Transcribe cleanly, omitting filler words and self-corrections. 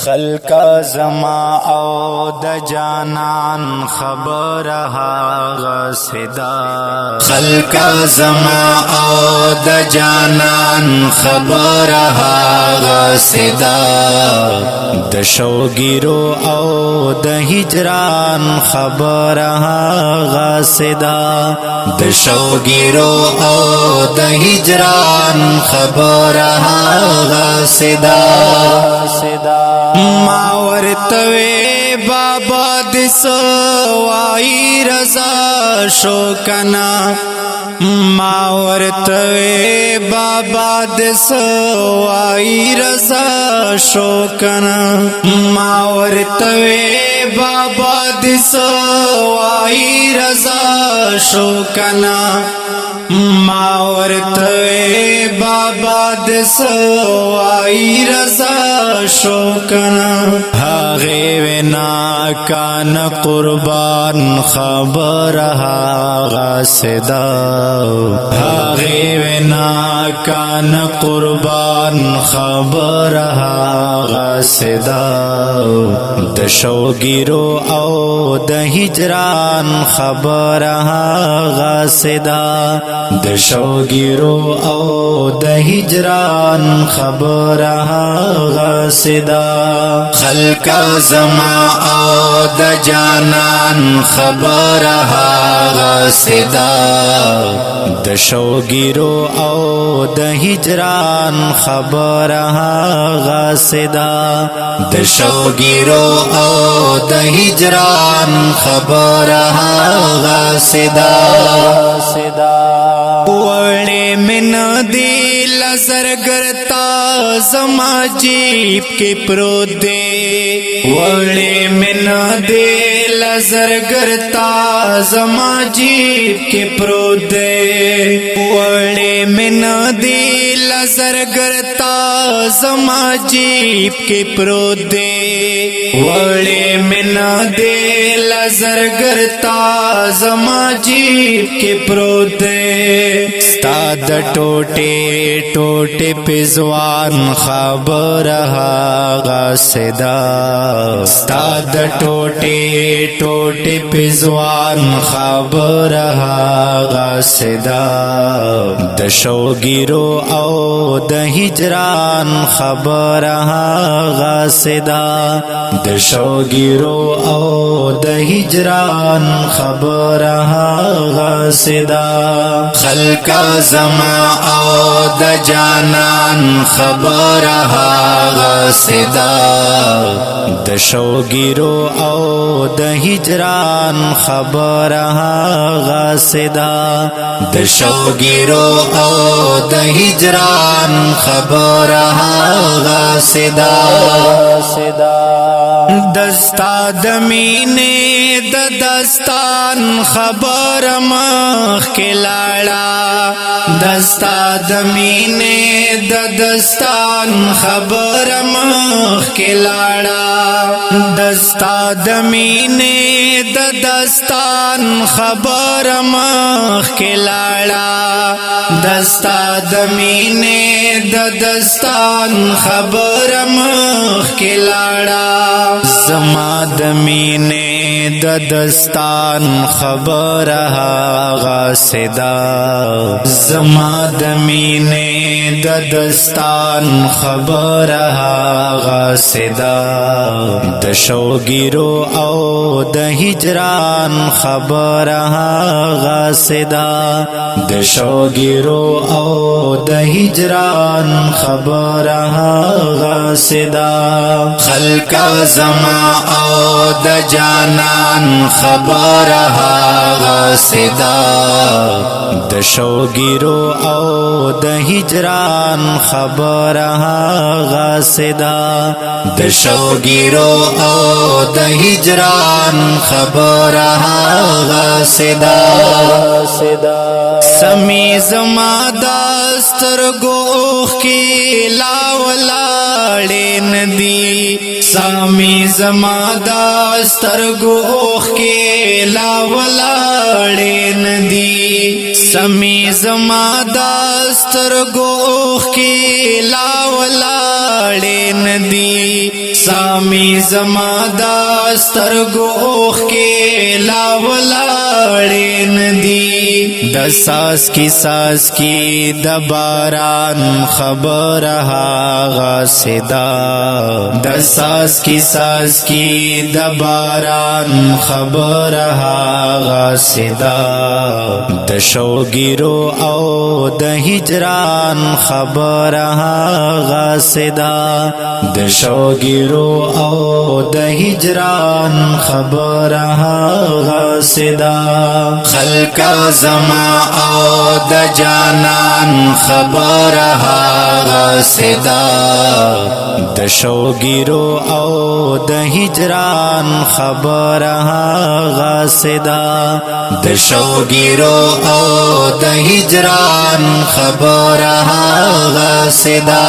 خلقا زما او د جانان خبر هاغه صدا خلقا زما او د جانان خبر هاغه صدا د شوګیرو او د هجران خبر هاغه صدا د شوګیرو او د هجران خبر هاغه صدا ما ورتوي بابا دس وای رضا شو کنا ما ورتوي بابا دس وای رضا شو کنا ما ورتوي بابا دس وای رضا شو کنا ما ورتوي بابا دس وای رضا شو کنا هاغه وینا کان قربان خبر هاغه صدا هاغه وینا کان قربان خبر هاغه صدا د شوګیرو او د هجران خبر هاغه صدا د شوګیرو او د هجران خبر هاغه صدا خلقا زما او د جانان خبر هاغه صدا د شوګیرو او د هجران خبر هاغه صدا د شوګیرو او د هجران خبر هاغه صدا وړې من دی لزر ګرتا زما جیب کې پروت دی وړې من دی لزر ګرتا زما جیب کې پروت دی وړې من دی لزر ګرتا زما جیب کې پروت دی وړې من دی لزر ګرتا زما جیب کې پروت دی ستاد ټوټه ټوټه پزوان خبر هاغه صدا ستاد ټوټه ټوټه پزوان خبر هاغه صدا د شوګیرو او د هجران خبر هاغه صدا د شوګیرو او د هجران خبر هاغه صدا خلقا زما او د جانان خبر هاغه صدا د شوګیرو او د هجران خبر هاغه صدا د شوګیرو او د هجران خبر هاغه صدا دستا د مینې د دستان خبر مخ کې لاړه دستا د مینې د دستان خبر مخ کې لاړه دستا د مینې د دستان خبر مخ کې لاړه دستا د مینې د دستان خبر مخ کې لاړه زما د مینې د دستان خبر هاغه صدا زما د مینې د دستان خبر هاغه صدا د شوګیرو او د هجران خبر هاغه صدا د شوګیرو او د هجران خبر هاغه صدا خلقا زما او د جانان خبر هاغه صدا د شوګیرو او د هجران خبر هاغه صدا د شوګیرو او د هجران خبر هاغه صدا سمی زما دستر ګوخ کی لا ولاړې ندی سامی زما دا سترگو اوخ کے لا ولاڑے ندی سامی زما دا سترگو اوخ کے لا ولاڑے ندی سامی زما دا سترگو اوخ کے لا ولاڑے ندی د ساس کی د باران خبر هاغه صدا د ساس کی د باران خبر هاغه صدا د شوګیرو او د هجران خبر هاغه صدا د شوګیرو او د هجران خبر هاغه صدا خلق زما او د جانان خبر هاغه صدا د شوګیرو او د هجران خبر هاغه صدا د شوګیرو او د هجران خبر هاغه صدا